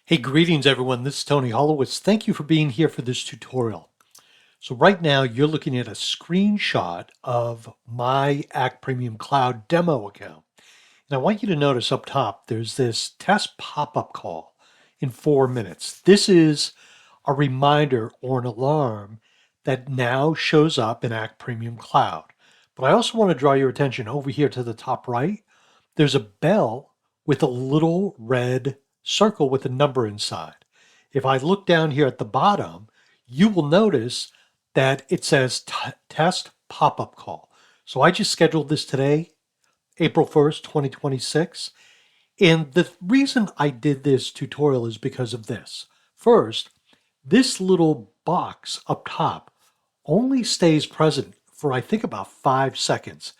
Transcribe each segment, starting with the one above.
Hey, greetings everyone. This is Tony Hollowitz. Thank you for being here for this tutorial. So right now you're looking at a screenshot of my Act Premium Cloud demo account. And I want you to notice up top, there's this test pop-up call in 4 minutes. This is a reminder or an alarm that now shows up in Act Premium Cloud. But I also want to draw your attention over here to the top right. There's a bell with a little red circle with a number inside. If I look down here at the bottom, you will notice that it says test pop-up call. So I just scheduled this today, April 1st, 2026. And the reason I did this tutorial is because of this. First, this little box up top only stays present for I think about 5 seconds,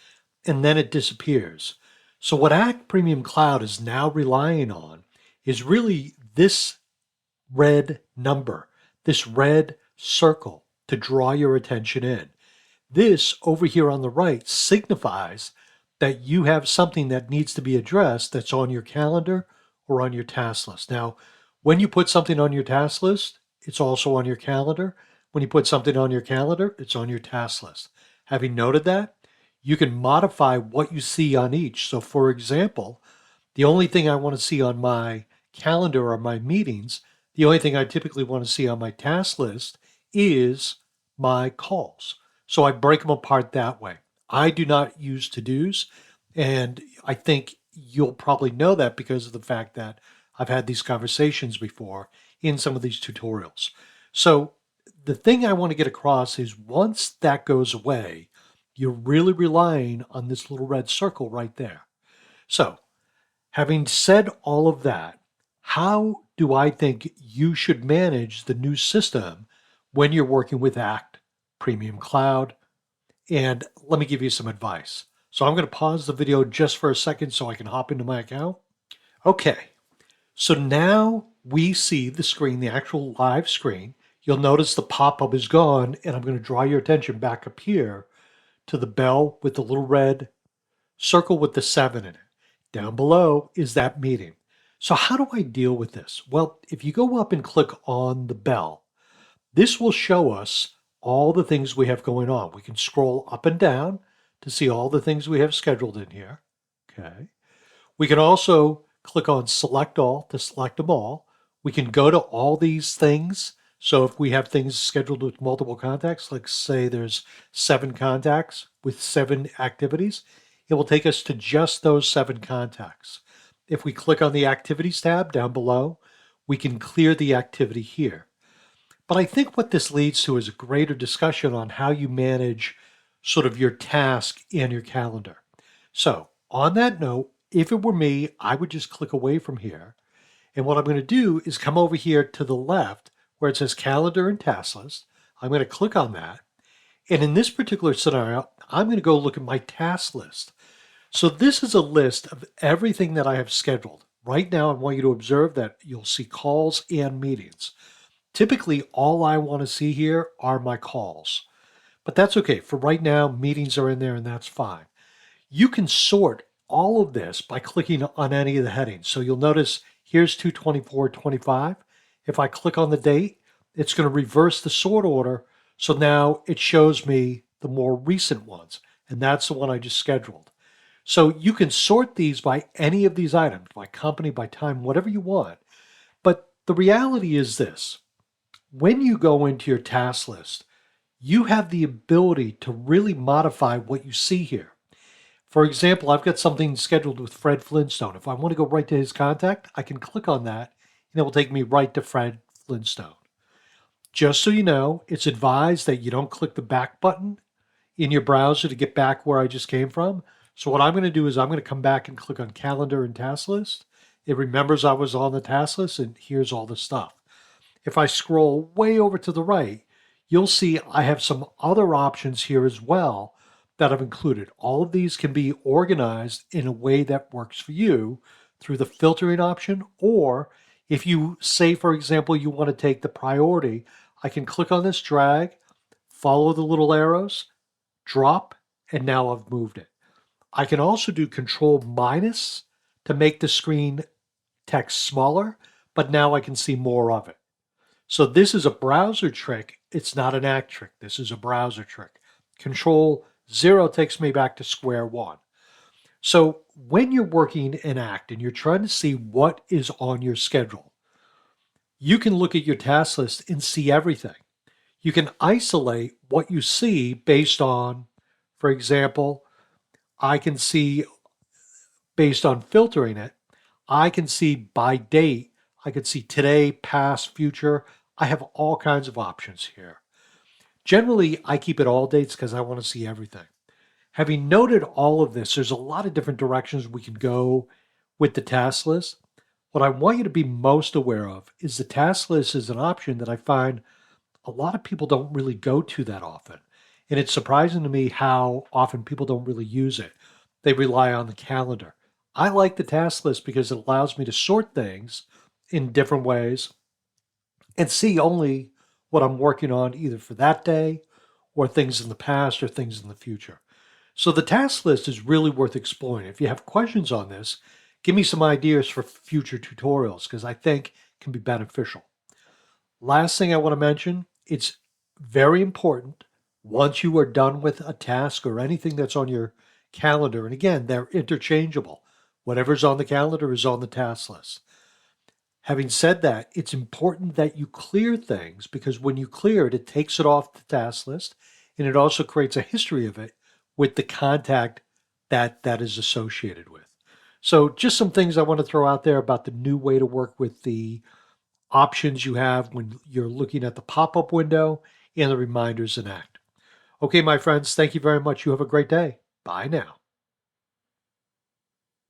and then it disappears. So what Act Premium Cloud is now relying on is really this red number, this red circle to draw your attention in. This over here on the right signifies that you have something that needs to be addressed that's on your calendar or on your task list. Now, when you put something on your task list, it's also on your calendar. When you put something on your calendar, it's on your task list. Having noted that, you can modify what you see on each. So for example, the only thing I want to see on my calendar are my meetings. The only thing I typically want to see on my task list is my calls. So I break them apart that way. I do not use to-dos, and I think you'll probably know that because of the fact that I've had these conversations before in some of these tutorials. So the thing I want to get across is once that goes away, you're really relying on this little red circle right there. So having said all of that, how do I think you should manage the new system when you're working with Act Premium Cloud? And let me give you some advice. So I'm going to pause the video just for a second so I can hop into my account. Okay, so now we see the screen, the actual live screen. You'll notice the pop-up is gone, and I'm going to draw your attention back up here to the bell with the little red circle with the 7 in it. Down below is that meeting. So how do I deal with this? Well, if you go up and click on the bell, this will show us all the things we have going on. We can scroll up and down to see all the things we have scheduled in here. Okay. We can also click on select all to select them all. We can go to all these things. So if we have things scheduled with multiple contacts, like say there's 7 contacts with 7 activities, it will take us to just those 7 contacts. If we click on the activities tab down below, we can clear the activity here. But I think what this leads to is a greater discussion on how you manage sort of your task and your calendar. So on that note, if it were me, I would just click away from here. And what I'm going to do is come over here to the left where it says calendar and task list. I'm going to click on that. And in this particular scenario, I'm going to go look at my task list. So this is a list of everything that I have scheduled. Right now, I want you to observe that you'll see calls and meetings. Typically, all I want to see here are my calls. But that's okay. For right now, meetings are in there and that's fine. You can sort all of this by clicking on any of the headings. So you'll notice here's 22425. If I click on the date, it's going to reverse the sort order. So now it shows me the more recent ones. And that's the one I just scheduled. So you can sort these by any of these items, by company, by time, whatever you want. But the reality is this. When you go into your task list, you have the ability to really modify what you see here. For example, I've got something scheduled with Fred Flintstone. If I want to go right to his contact, I can click on that and it will take me right to Fred Flintstone. Just so you know, it's advised that you don't click the back button in your browser to get back where I just came from. So what I'm going to do is I'm going to come back and click on calendar and task list. It remembers I was on the task list and here's all the stuff. If I scroll way over to the right, you'll see I have some other options here as well that I've included. All of these can be organized in a way that works for you through the filtering option, or if you say, for example, you want to take the priority, I can click on this, drag, follow the little arrows, drop, and now I've moved it. I can also do Control minus to make the screen text smaller, but now I can see more of it. So this is a browser trick. It's not an act trick. This is a browser trick. Control 0 takes me back to square one. So when you're working an act and you're trying to see what is on your schedule, you can look at your task list and see everything. You can isolate what you see based on, for example, I can see based on filtering it, I can see by date, I can see today, past, future. I have all kinds of options here. Generally, I keep it all dates because I want to see everything. Having noted all of this, there's a lot of different directions we can go with the task list. What I want you to be most aware of is the task list is an option that I find a lot of people don't really go to that often. And it's surprising to me how often people don't really use it. They rely on the calendar. I like the task list because it allows me to sort things in different ways and see only what I'm working on either for that day or things in the past or things in the future. So the task list is really worth exploring. If you have questions on this, give me some ideas for future tutorials because I think it can be beneficial. Last thing I want to mention, it's very important once you are done with a task or anything that's on your calendar, and again, they're interchangeable. Whatever's on the calendar is on the task list. Having said that, it's important that you clear things because when you clear it, it takes it off the task list and it also creates a history of it with the contact that is associated with. So just some things I want to throw out there about the new way to work with the options you have when you're looking at the pop-up window and the reminders in Act. Okay, my friends, thank you very much. You have a great day. Bye now.